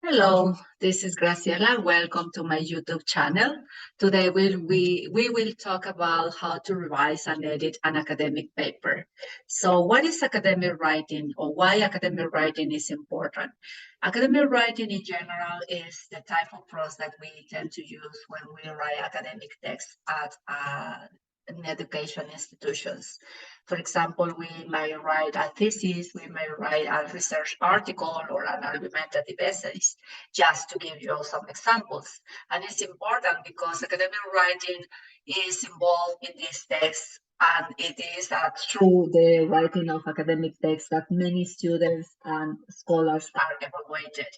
Hello, this is Graciela. Welcome to my YouTube channel. Today we will talk about how to revise and edit an academic paper. So what is academic writing or why academic writing is important? Academic writing in general is the type of prose that we tend to use when we write academic texts at in education institutions. For example, we may write a thesis, we may write a research article or an argumentative essay, just to give you some examples. And it's important because academic writing is involved in these texts, and it is through the writing of academic texts that many students and scholars are evaluated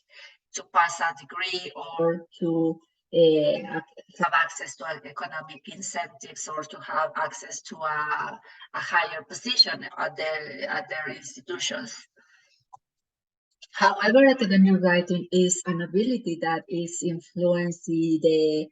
to pass a degree or to have access to economic incentives or to have access to a higher position at their institutions. However, academic writing is an ability that is influencing the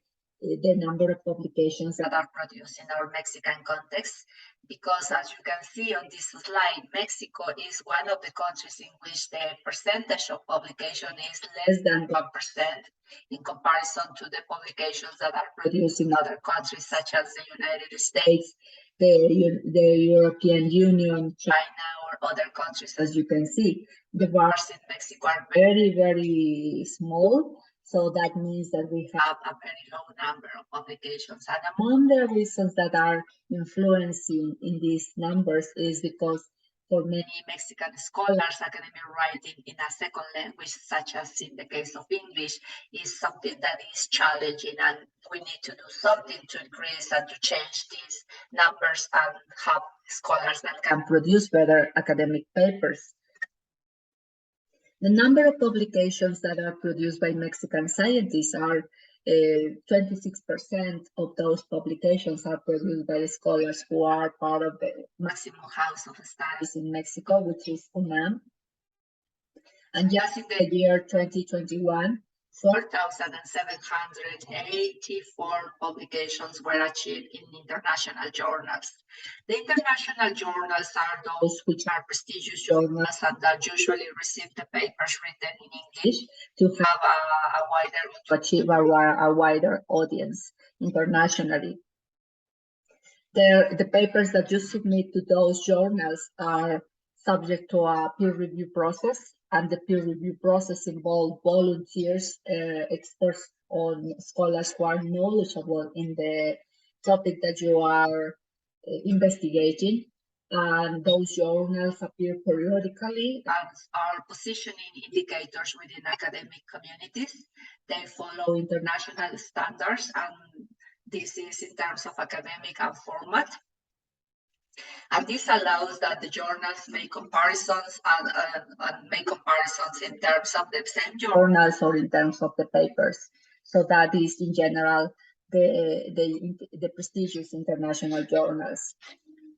number of publications that are produced in our Mexican context, because as you can see on this slide, Mexico is one of the countries in which the percentage of publication is less than 1% in comparison to the publications that are produced in other countries such as the United States, the European Union, China, or other countries. As you can see, the bars in Mexico are very, very small. So that means that we have a very low number of publications. And among the reasons that are influencing in these numbers is because for many Mexican scholars, academic writing in a second language, such as in the case of English, is something that is challenging, and we need to do something to increase and to change these numbers and have scholars that can produce better academic papers. The number of publications that are produced by Mexican scientists are 26% of those publications are produced by scholars who are part of the maximum house of studies in Mexico, which is UNAM. And just in the year 2021, 4,784 publications were achieved in international journals. The international journals are those which are prestigious journals and that usually receive the papers written in English to have to achieve a wider audience internationally. The papers that you submit to those journals are subject to a peer review process, and the peer review process involves volunteers, experts on scholars who are knowledgeable in the topic that you are investigating. And those journals appear periodically and are positioning indicators within academic communities. They follow international standards, and this is in terms of academic and format. And this allows that the journals make comparisons and make comparisons in terms of the same journals or in terms of the papers. So that is in general the prestigious international journals.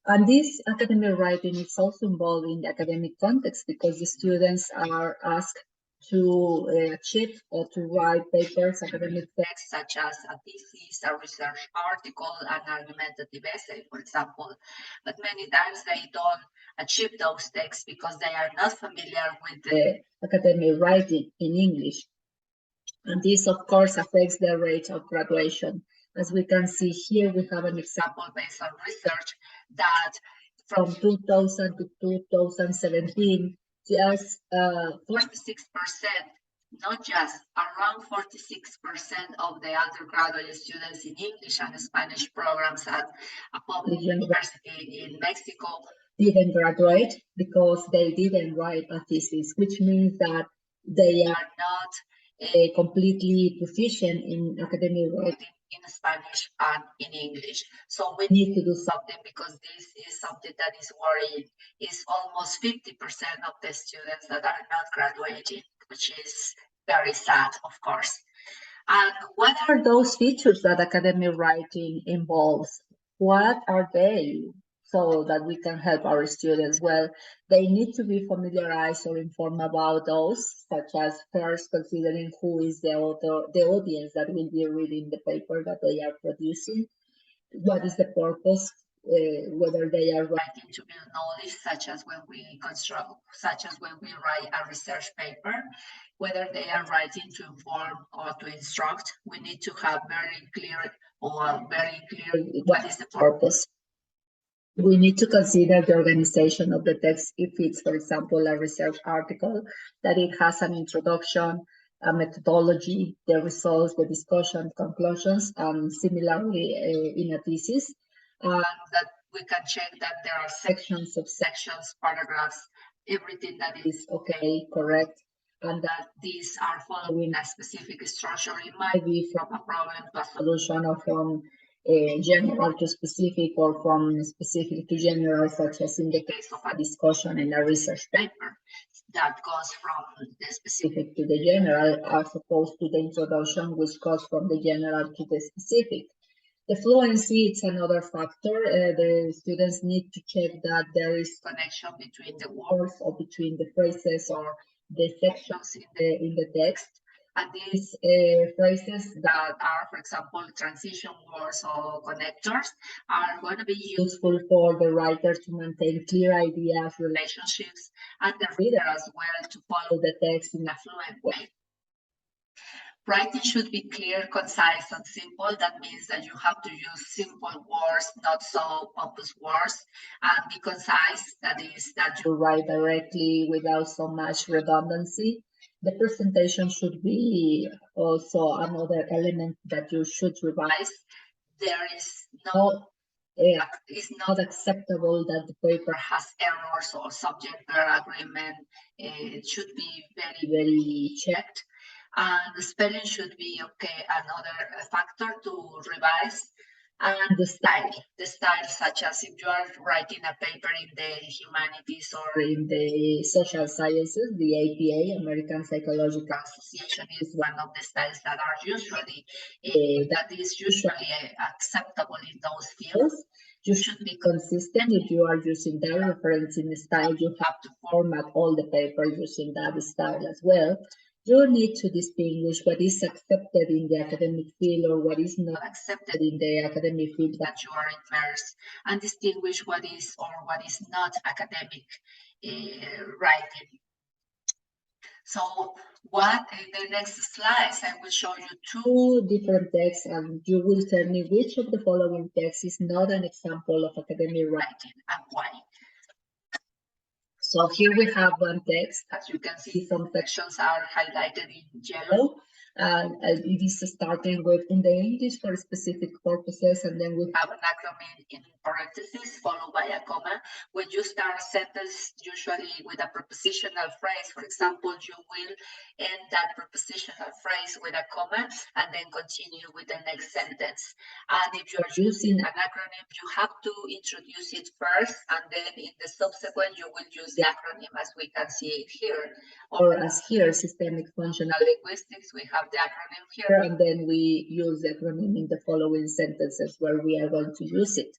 And this academic writing is also involved in the academic context because the students are asked to achieve or to write papers, academic texts such as a thesis, a research article, an argumentative essay, for example. But many times they don't achieve those texts because they are not familiar with the academic writing in English. And this, of course, affects the rate of graduation. As we can see here, we have an example based on research that from 2000 to 2017, just 46%, not just, around 46% of the undergraduate students in English and Spanish programs at a public university in Mexico didn't graduate because they didn't write a thesis, which means that they are not completely proficient in academic writing in Spanish and in English. So we need to do something because this is something that is worrying. It's almost 50% of the students that are not graduating, which is very sad, of course. And what are those features that academic writing involves? What are they? So that we can help our students? Well, they need to be familiarized or informed about those, such as first considering who is the author, the audience that will be reading the paper that they are producing, what is the purpose, whether they are writing to build knowledge, such as when we write a research paper, whether they are writing to inform or to instruct. We need to have very clear what is the purpose. We need to consider the organization of the text if it's, for example, a research article, that it has an introduction, a methodology, the results, the discussion, conclusions, and similarly in a thesis, that we can check that there are sections, subsections, paragraphs, everything that is okay, correct, and that these are following a specific structure. It might be from a problem to a solution, or from general to specific, or from specific to general, such as in the case of a discussion in a research paper that goes from the specific to the general, as opposed to the introduction, which goes from the general to the specific. The fluency, it's another factor. The students need to check that there is connection between the words, or between the phrases, or the sections in the text. And these phrases that are, for example, transition words or connectors, are going to be useful for the writer to maintain clear ideas, relationships, and the reader as well to follow the text in a fluent way. Writing should be clear, concise, and simple. That means that you have to use simple words, not so pompous words, and be concise. That is, that you write directly without so much redundancy. The presentation should be also another element that you should revise. There is no, it's not acceptable that the paper has errors or subject-verb agreement. It should be very, very checked. And the spelling should be okay, another factor to revise. And the style, such as if you are writing a paper in the humanities or in the social sciences, the APA, American Psychological Association, is one of the styles that are usually, acceptable in those fields. You should be consistent. If you are using that referencing style, you have to format all the paper using that style as well. You need to distinguish what is accepted in the academic field or what is not accepted in the academic field that you are immersed, and distinguish what is or what is not academic writing. So what in the next slides, I will show you two different texts, and you will tell me which of the following texts is not an example of academic writing and why. So here we have one text. As you can see, some sections are highlighted in yellow. And it is starting with in the English for specific purposes, and then we have an acronym in parentheses followed by a comma. When you start a sentence, usually with a prepositional phrase, for example, you will end that prepositional phrase with a comma and then continue with the next sentence. And if you're using an acronym, you have to introduce it first, and then in the subsequent, you will use the acronym as we can see it here. Or as here, systemic functional linguistics, we have the acronym here, and then we use the acronym in the following sentences where we are going to use it.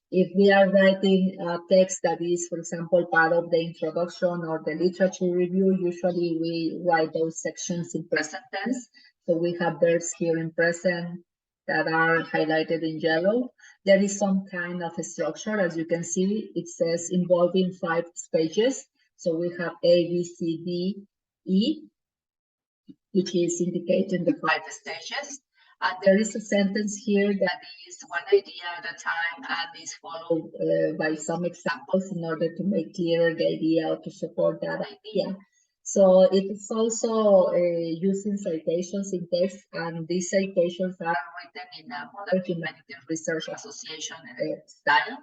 If we are writing a text that is, for example, part of the introduction or the literature review, usually we write those sections in present tense. So we have verbs here in present that are highlighted in yellow. There is some kind of a structure, as you can see. It says involving 5 stages. So we have A, B, C, D, E, which is indicating the 5 stages. And there is a sentence here that is one idea at a time and is followed by some examples in order to make clearer the idea or to support that idea. So it is also using citations in text, and these citations are written in a Modern Humanities Research Association style,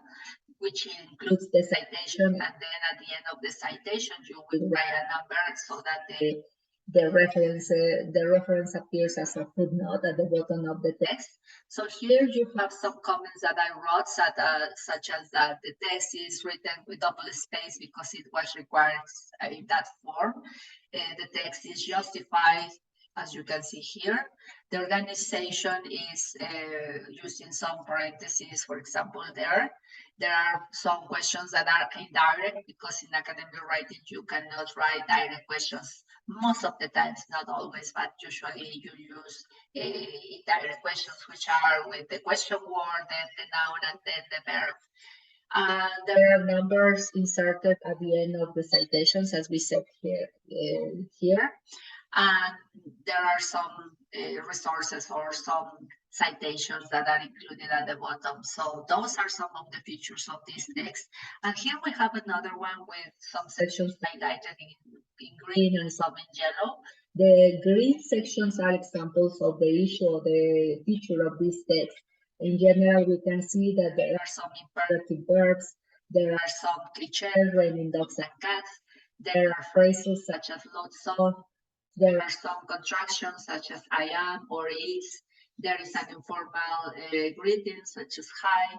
which includes the citation, and then at the end of the citation, you will write a number so that the reference appears as a footnote at the bottom of the text. So here you have some comments that I wrote, such as that the text is written with double space because it was required in that form. The text is justified, as you can see here. The organization is using some parentheses, for example, there. There are some questions that are indirect because in academic writing, you cannot write direct questions. Most of the times, not always, but usually you use indirect questions, which are with the question word, then the noun, and then the verb. There are numbers inserted at the end of the citations, as we said here. And there are some resources or some citations that are included at the bottom. So those are some of the features of this text. And here we have another one with some sections highlighted in green and some in yellow. The green sections are examples of the issue or the feature of this text. In general, we can see that there are some imperative verbs, there are some clichés, raining dogs and cats, there are phrases such as lot so, there are some contractions such as I am or is, there is an informal greeting such as hi,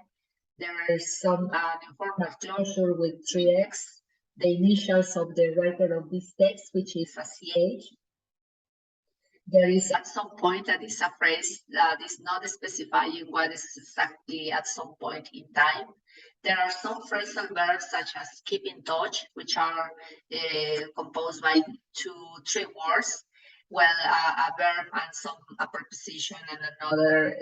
there is some informal closure with 3x, the initials of the writer of this text, which is a CH. There is at some point that is a phrase that is not specifying what is exactly at some point in time. There are some phrasal verbs such as keep in touch, which are composed by 3 words. Well, a verb and a preposition and another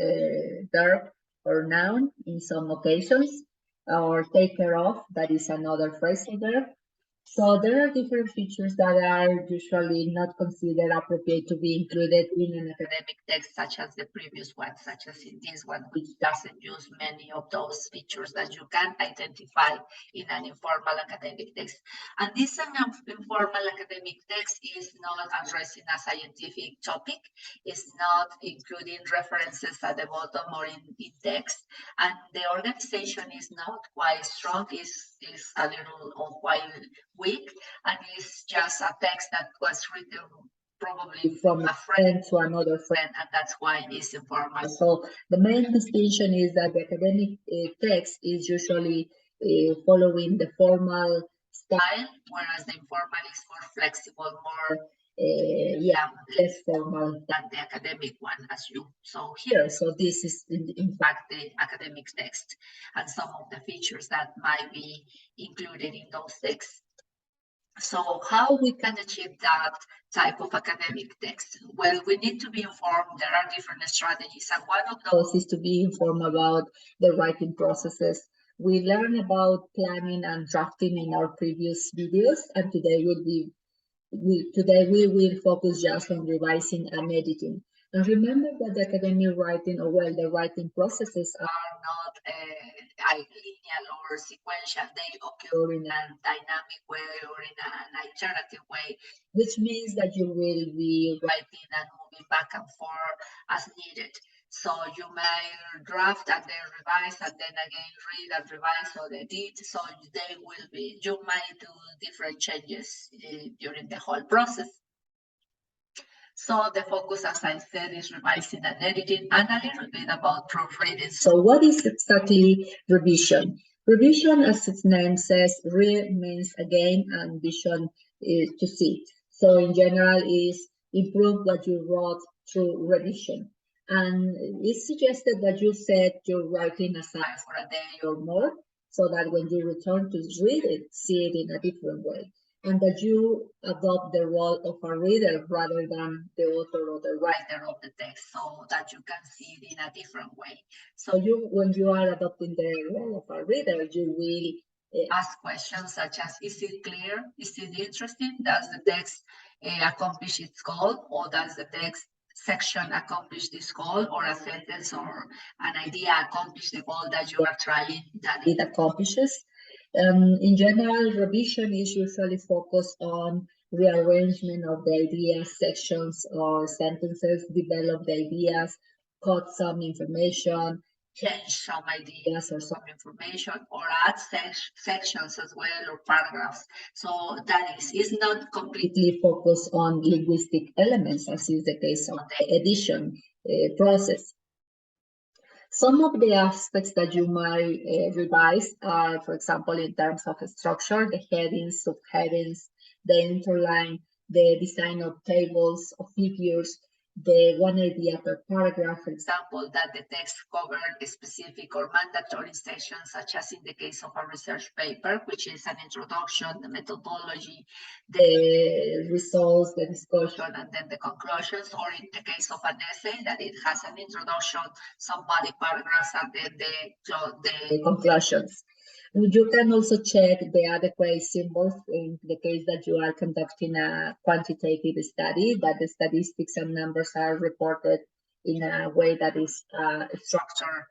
verb or noun in some occasions, or take care of, that is another phrasal verb. So there are different features that are usually not considered appropriate to be included in an academic text, such as the previous one, such as in this one, which doesn't use many of those features that you can identify in an informal academic text. And this informal academic text is not addressing a scientific topic, it's not including references at the bottom or in text, and the organization is not quite strong, is a little or quite weak, and it's just a text that was written probably from a friend to another friend, and that's why it's informal. So the main distinction is that the academic text is usually following the formal style, whereas the informal is more flexible, more less formal than the academic one, as you saw here. So this is in fact the academic text and some of the features that might be included in those texts. So how we can achieve that type of academic text? Well, we need to be informed. There are different strategies, and one of those is to be informed about the writing processes. We learned about planning and drafting in our previous videos, and today we will focus just on revising and editing. And remember that the academic writing, or well, the writing processes are not linear or sequential. They occur in a dynamic way or in an iterative way, which means that you will be writing and moving back and forth as needed. So you may draft and then revise and then again read and revise or edit. So they will be, you might do different changes during the whole process. So the focus, as I said, is revising and editing, and a little bit about proofreading. So what is exactly revision? Revision, as its name says, re means again, and vision is to see. So in general is improve what you wrote through revision. And it's suggested that you set your writing aside for a day or more, so that when you return to read it, see it in a different way, and that you adopt the role of a reader rather than the author or the writer of the text, so that you can see it in a different way. So when you are adopting the role of a reader, you will ask questions such as, is it clear? Is it interesting? Does the text accomplish its goal, or does the text section accomplish this goal, or a sentence or an idea accomplish the goal that you are trying that it accomplishes? In general, revision is usually focused on rearrangement of the ideas, sections or sentences, develop the ideas, cut some information, change some ideas or some information, or add sections as well, or paragraphs. So that is not completely focused on linguistic elements, as is the case of the edition process. Some of the aspects that you might revise are, for example, in terms of structure, the headings, subheadings, the interline, the design of tables, of figures, the one idea per paragraph, for example, that the text covered specific or mandatory sections, such as in the case of a research paper, which is an introduction, the methodology, the results, the discussion, and then the conclusions, or in the case of an essay, that it has an introduction, some body paragraphs, and then the conclusions. You can also check the adequate symbols in the case that you are conducting a quantitative study, that the statistics and numbers are reported in a way that is structured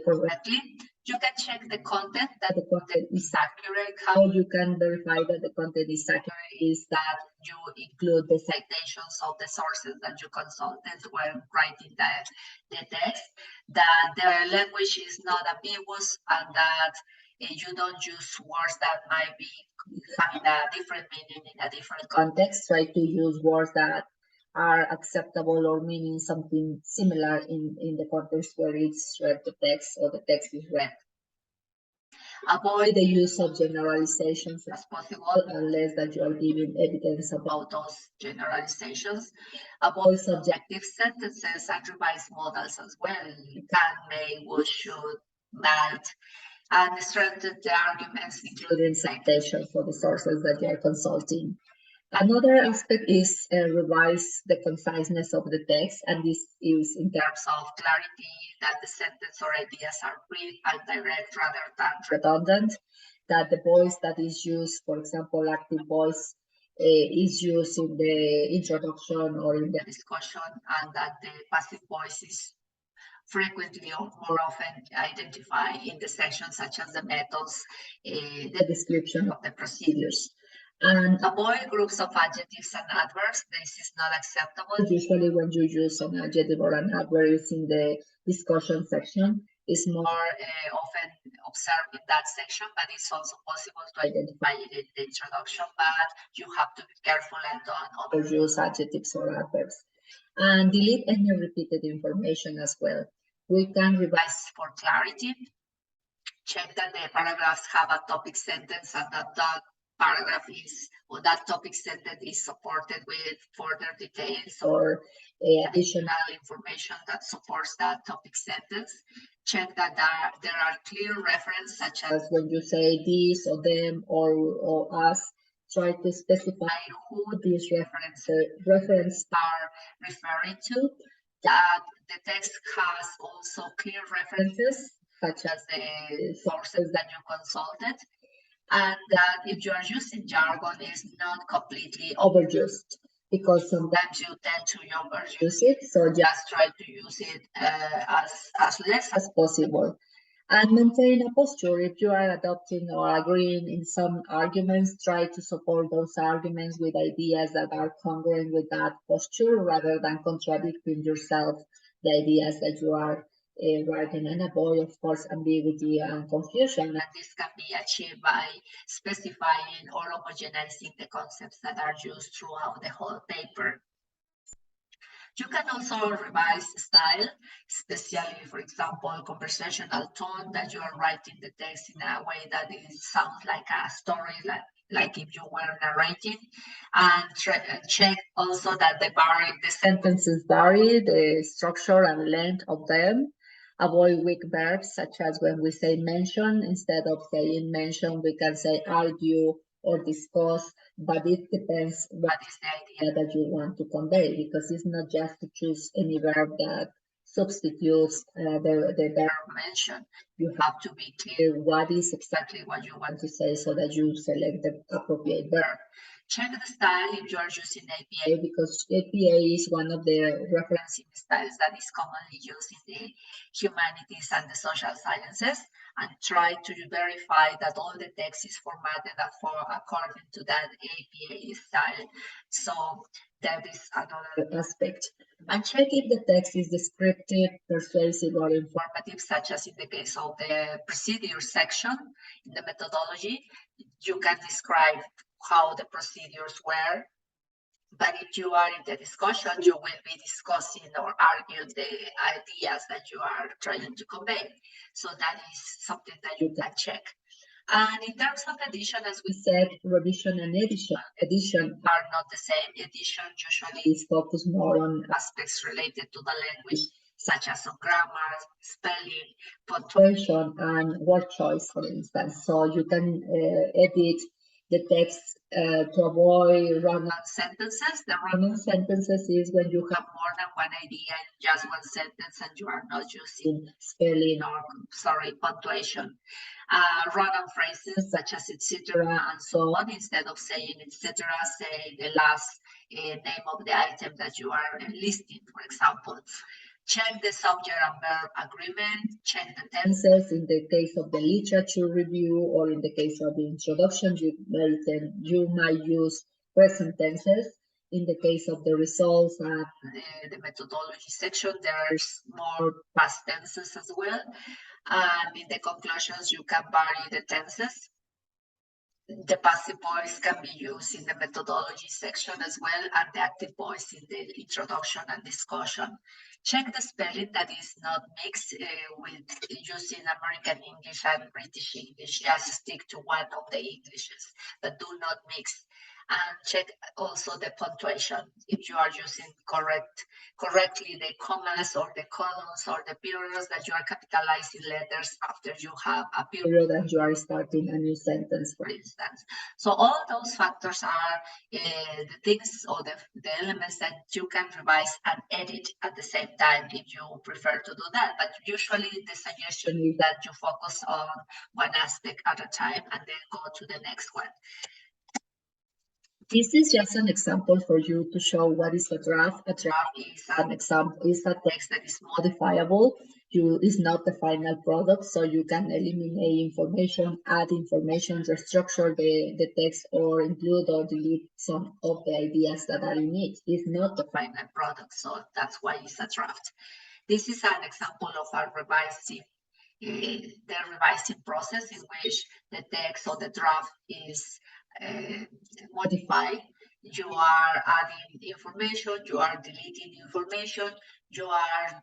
correctly. You can check the content, that the content is accurate. How you can verify that the content is accurate is that you include the citations of the sources that you consulted when writing the text, that the language is not ambiguous, and that you don't use words that might be having a different meaning in a different context. Try to use words that are acceptable or meaning something similar in the context where it's read the text or the text is read. Avoid the use of generalizations as possible unless that you are giving evidence about those generalizations. Avoid subjective sentences and revise models as well. Can, may, would, should, might, and strengthen the arguments, including citations for the sources that you are consulting. Another aspect is revise the conciseness of the text, and this is in terms of clarity, that the sentence or ideas are brief and direct rather than redundant, that the voice that is used, for example, active voice, is used in the introduction or in the discussion, and that the passive voice is frequently or more often identified in the sections such as the methods, the description of the procedures. And avoid groups of adjectives and adverbs. This is not acceptable. Usually when you use an adjective or an adverb in the discussion section, it's more often observed in that section, but it's also possible to identify it in the introduction, but you have to be careful and don't overuse adjectives or adverbs. And delete any repeated information as well. We can revise for clarity. Check that the paragraphs have a topic sentence and that paragraph is, or that topic sentence is supported with further details or additional information that supports that topic sentence. Check that there are clear references, such as when you say this or them or us, try to specify who these references are referring to, that the text has also clear references, such as the sources that you consulted, and that if you are using jargon, it's not completely overused, because sometimes you tend to overuse it. So just try to use it as less as possible. And maintain a posture. If you are adopting or agreeing in some arguments, try to support those arguments with ideas that are congruent with that posture rather than contradicting yourself, the ideas that you are writing, and avoid, of course, ambiguity and confusion. And this can be achieved by specifying or homogenizing the concepts that are used throughout the whole paper. You can also revise style, especially, for example, conversational tone, that you are writing the text in a way that it sounds like a story, like if you were narrating, and check also that the sentences vary, the structure and length of them. Avoid weak verbs, such as when we say mention, instead of saying mention, we can say argue or discuss, but it depends what is the idea that you want to convey, because it's not just to choose any verb that substitutes the verb mentioned. You have to be clear what is exactly what you want to say so that you select the appropriate verb. Check the style if you are using APA, because APA is one of the referencing styles that is commonly used in the humanities and the social sciences, and try to verify that all the text is formatted according to that APA style. So that is another aspect. And check if the text is descriptive, persuasive, or informative, such as in the case of the procedure section in the methodology. You can describe how the procedures were, but if you are in the discussion, you will be discussing or arguing the ideas that you are trying to convey. So that is something that you can check. And in terms of edition, as we said, revision and edition are not the same. Edition usually is focused more on aspects related to the language, such as on grammar, spelling, punctuation, and word choice, for instance. So you can edit the text to avoid run-on sentences. The run-on sentences is when you have more than one idea in just one sentence and you are not using spelling or, sorry, punctuation. Run-on phrases such as etc. and so on. Instead of saying etc., say the last name of the item that you are listing, for example. Check the subject and verb agreement, check the tenses in the case of the literature review, or in the case of the introduction, you might use present tenses. In the case of the results and the methodology section, there's more past tenses as well. And in the conclusions, you can vary the tenses. The passive voice can be used in the methodology section as well, and the active voice in the introduction and discussion. Check the spelling that is not mixed with using American English and British English. Just stick to one of the Englishes, but do not mix. And check also the punctuation, if you are using correctly the commas or the colons or the periods, that you are capitalizing letters after you have a period and you are starting a new sentence, for instance. So all those factors are the things or the elements that you can revise and edit at the same time if you prefer to do that. But usually the suggestion is that you focus on one aspect at a time and then go to the next one. This is just an example for you to show what is a draft. A draft is an example, is a text that is modifiable. Is not the final product, so you can eliminate information, add information, restructure the text, or include or delete some of the ideas that are in it. It's not the final product, so that's why it's a draft. This is an example of a revising the revising process in which the text or the draft is modified. You are adding information, you are deleting information, you are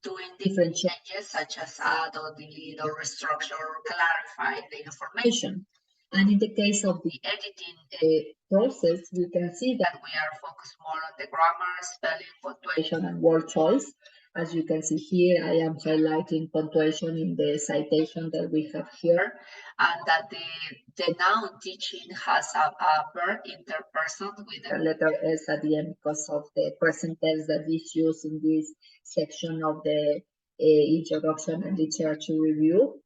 doing different changes such as add or delete or restructure or clarify the information. And in the case of the editing process, we can see that we are focused more on the grammar, spelling, punctuation, and word choice. As you can see here, I am highlighting punctuation in the citation that we have here, and that the noun teaching has a verb interperson with a letter S at the end because of the present tense that is used in this section of the introduction and literature review.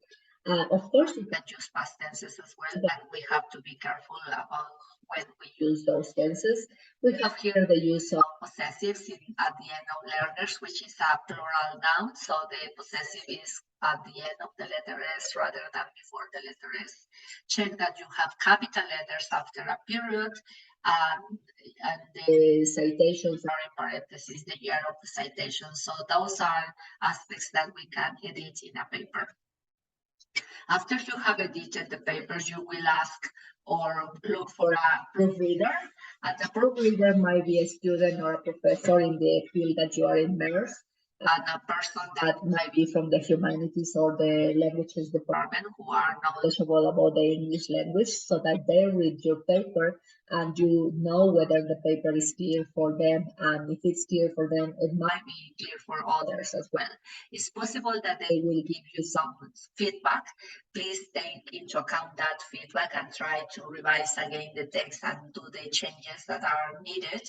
Of course, we can use past tenses as well, but we have to be careful about when we use those tenses. We have here the use of possessives at the end of learners, which is a plural noun. So the possessive is at the end of the letter S rather than before the letter S. Check that you have capital letters after a period. And the citations are in parentheses, the year of the citation. So those are aspects that we can edit in a paper. After you have edited the papers, you will ask or look for a proofreader. And the proofreader might be a student or a professor in the field that you are immersed, and a person that might be from the humanities or the languages department who are knowledgeable about the English language, so that they read your paper and you know whether the paper is clear for them. And if it's clear for them, it might be clear for others as well. It's possible that they will give you some feedback. Please take into account that feedback and try to revise again the text and do the changes that are needed.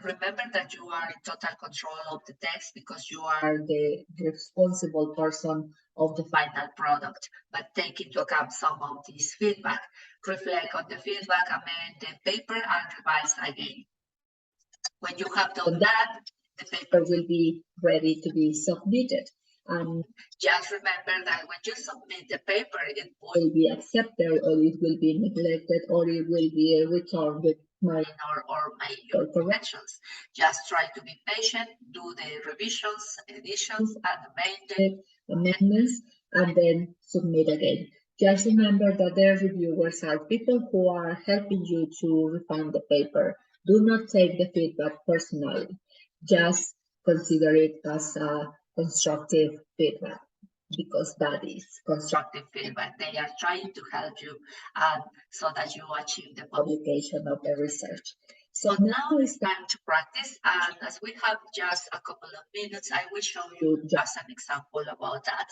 Remember that you are in total control of the text because you are the responsible person of the final product. But take into account some of this feedback. Reflect on the feedback, amend the paper, and revise again. When you have done that, the paper will be ready to be submitted. And just remember that when you submit the paper, it will be accepted, or it will be neglected, or it will be returned with minor or major corrections. Just try to be patient, do the revisions, additions, and amendments, and then submit again. Just remember that the reviewers are people who are helping you to refine the paper. Do not take the feedback personally. Just consider it as a constructive feedback, because that is constructive feedback. They are trying to help you so that you achieve the publication of the research. So now it's time to practice, and as we have just a couple of minutes, I will show you just an example about that.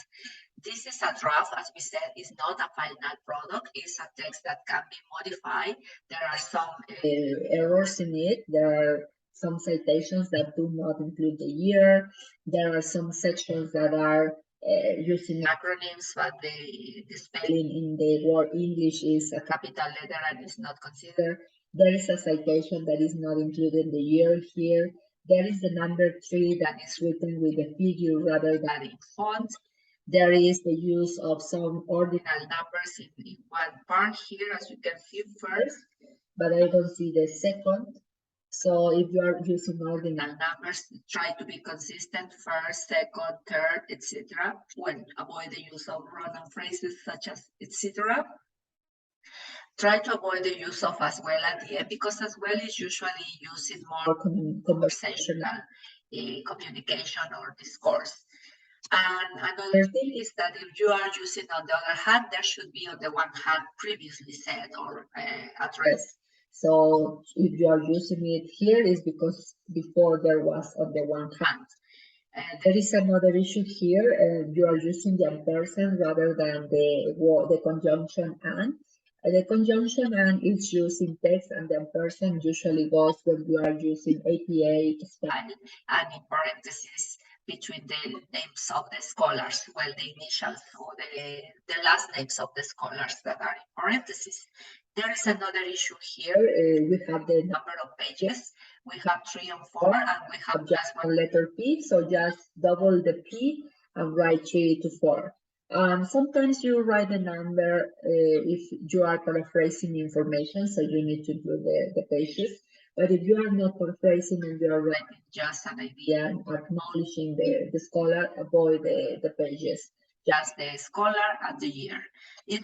This is a draft, as we said, is not a final product, it's a text that can be modified. There are some errors in it. There are some citations that do not include the year. There are some sections that are using acronyms, but the spelling in the word English is a capital letter and is not considered. There is a citation that is not included the year here. There is the number 3 that is written with a figure rather than in font. There is the use of some ordinal numbers in one part here, as you can see first, but I don't see the second. So if you are using ordinal numbers, try to be consistent first, second, third, etc. When avoid the use of random phrases such as etc. Try to avoid the use of as well at the end, because as well is usually used in more conversational communication or discourse. And another thing is that if you are using on the other hand, there should be on the one hand previously said or addressed. So if you are using it here is because before there was on the one hand. There is another issue here. You are using the ampersand rather than the conjunction and. The conjunction and is used in text, and the ampersand usually goes when you are using APA style and in parentheses between the names of the scholars, well, the initials or the last names of the scholars that are in parentheses. There is another issue here. We have the number of pages. We have 3 and 4, and we have just one letter P, so just double the P and write 3 to 4. Sometimes you write a number if you are paraphrasing information, so you need to do the pages. But if you are not paraphrasing and you are writing just an idea and acknowledging the scholar, avoid the pages, just the scholar and the year. It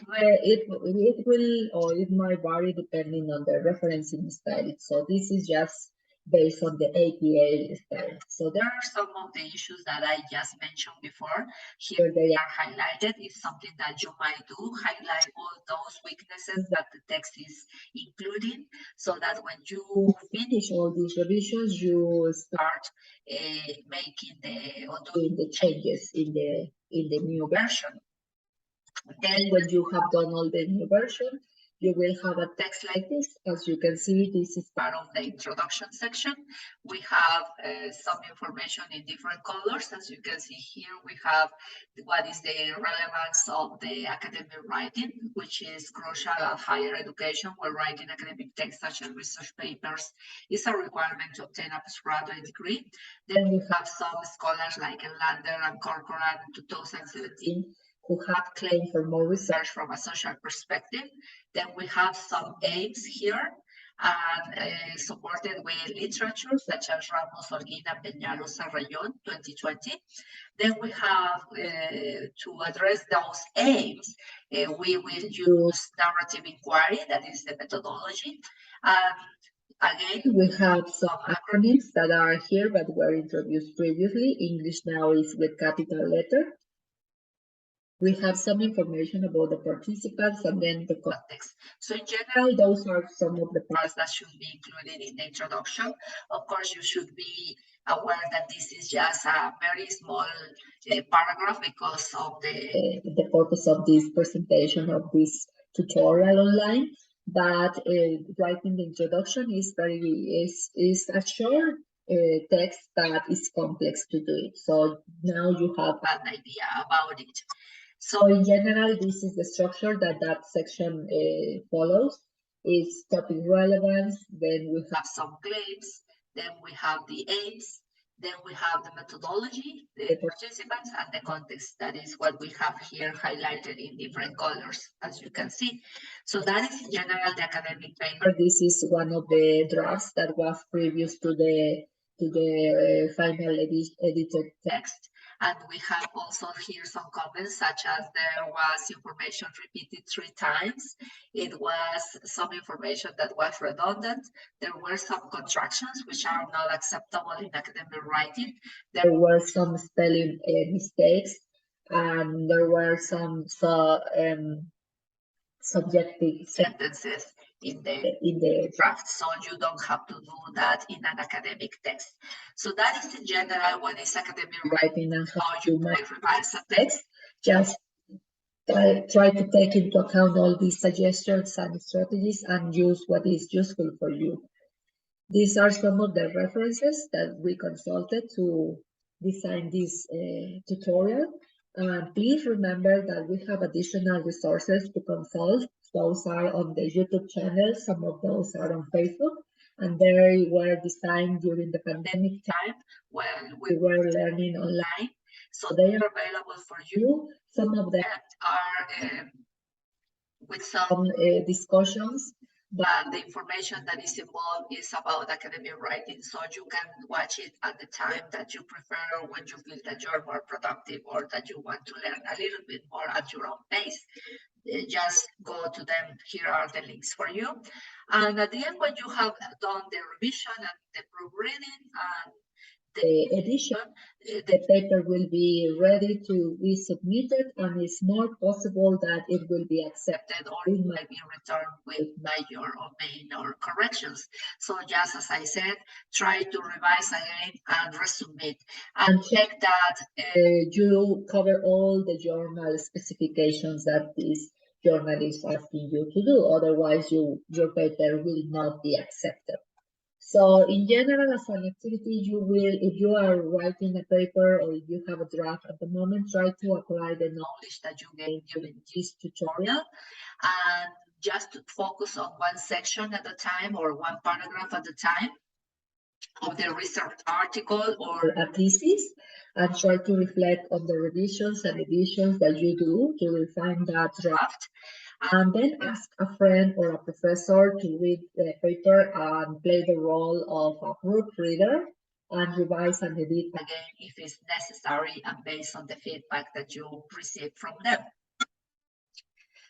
will or it might vary depending on the referencing style. So this is just based on the APA style. So there are some of the issues that I just mentioned before. Here they are highlighted. It's something that you might do, highlight all those weaknesses that the text is including, so that when you finish all these revisions, you start making or doing the changes in the new version. Then when you have done all the new version, you will have a text like this. As you can see, this is part of the introduction section. We have some information in different colors. As you can see here, we have what is the relevance of the academic writing, which is crucial at higher education, where writing academic texts such as research papers is a requirement to obtain a postgraduate degree. Then we have some scholars like Lander and Corcoran in 2017 who have claimed for more research from a social perspective. Then we have some aims here and supported with literature such as Ramos, Holguín, Peñaros, Arrayón, 2020. Then we have to address those aims, we will use narrative inquiry, that is the methodology. Again, we have some acronyms that are here but were introduced previously. English now is with capital letter. We have some information about the participants and then the context. So in general, those are some of the parts that should be included in the introduction. Of course, you should be aware that this is just a very small paragraph because of the purpose of this presentation of this tutorial online. But writing the introduction is a short text that is complex to do it. So now you have an idea about it. So in general, this is the structure that section follows. It's topic relevance, then we have some claims, then we have the aims, then we have the methodology, the participants, and the context. That is what we have here highlighted in different colors, as you can see. So that is in general the academic paper. This is one of the drafts that was previous to the final edited text. And we have also here some comments such as there was information repeated 3 times. It was some information that was redundant. There were some contractions which are not acceptable in academic writing. There were some spelling mistakes, and there were some subjective sentences in the draft, so you don't have to do that in an academic text. So that is in general what is academic writing and how you might revise a text. Just try to take into account all these suggestions and strategies and use what is useful for you. These are some of the references that we consulted to design this tutorial. Please remember that we have additional resources to consult. Those are on the YouTube channel, some of those are on Facebook, and they were designed during the pandemic time when we were learning online. So they are available for you. Some of them are with some discussions, but the information that is involved is about academic writing, so you can watch it at the time that you prefer, or when you feel that you're more productive or that you want to learn a little bit more at your own pace. Just go to them. Here are the links for you. And at the end, when you have done the revision and the proofreading and the edition, the paper will be ready to be submitted, and it's more possible that it will be accepted or it might be returned with major or minor corrections. So just as I said, try to revise again and resubmit, and check that you cover all the journal specifications that this journal is asking you to do. Otherwise, your paper will not be accepted. So in general, as an activity, you will, if you are writing a paper or if you have a draft at the moment, try to apply the knowledge that you gained during this tutorial, and just to focus on one section at a time or one paragraph at a time of the research article or a thesis, and try to reflect on the revisions and editions that you do to refine that draft. And then ask a friend or a professor to read the paper and play the role of a proofreader and revise and edit again if it's necessary and based on the feedback that you receive from them.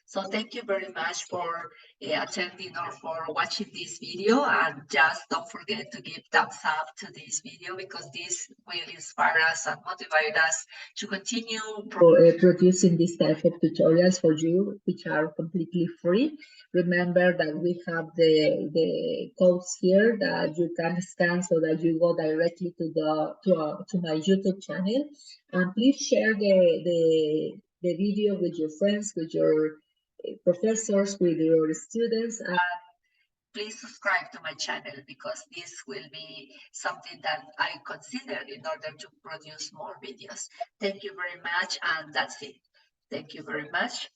So thank you very much for attending or for watching this video, and just don't forget to give thumbs up to this video, because this will inspire us and motivate us to continue producing this type of tutorials for you, which are completely free. Remember that we have the codes here that you can scan so that you go directly to my YouTube channel, and please share the video with your friends, with your professors, with your students, and please subscribe to my channel, because this will be something that I consider in order to produce more videos. Thank you very much, and that's it. Thank you very much.